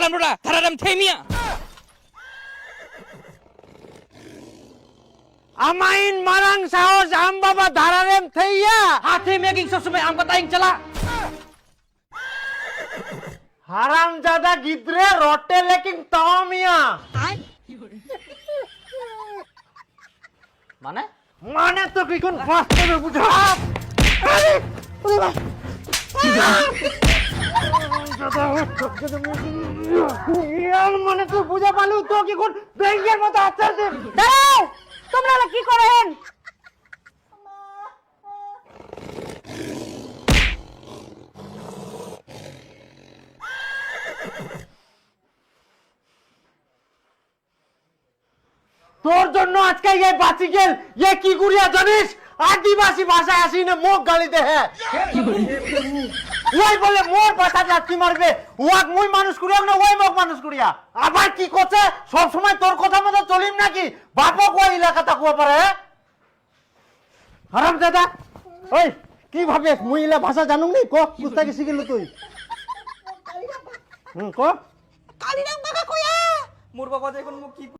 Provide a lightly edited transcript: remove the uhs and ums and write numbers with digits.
কালামরা ধারারাম থেমিয়া আমাইন Marang সাহস আম বাবা ধারারেম থেইয়া হাতে মেকিং সবসময় আমকা তাইং চালা হারামজাদা গিদ্রে রটে লেকিন তাওমিয়া মানে মানে তো কি কোন ফাস্ট করে বুঝা আরে ওরে বাবা ইয়ার মানে তো বুঝা পালু তো কি কোন ব্যাংকের মতো আচার দে দাঁড়াও তোমরা কি করেন তোর জন্য আজকে এই বাঁচি গেল এ কি করিয়া জানিস আদিবাসী ভাষায় আসি না মুখ গালি দেহে ওই বলে মোর ভাষা লাঠি মারবে ওয়াক মুই মানুষ করিয়া না ওই মুখ মানুষ করিয়া আবার কি করছে সব সময় তোর কথা মতো চলিম নাকি বাপক ওই এলাকাটা কুয়া পারে হারাম দাদা ওই কি ভাবে মুই ইলা ভাষা জানুম নি ক কুস্তাকে শিখিল তুই ক কালিরাম কাকা কয়া মোর বাবা দেখুন মুখ কি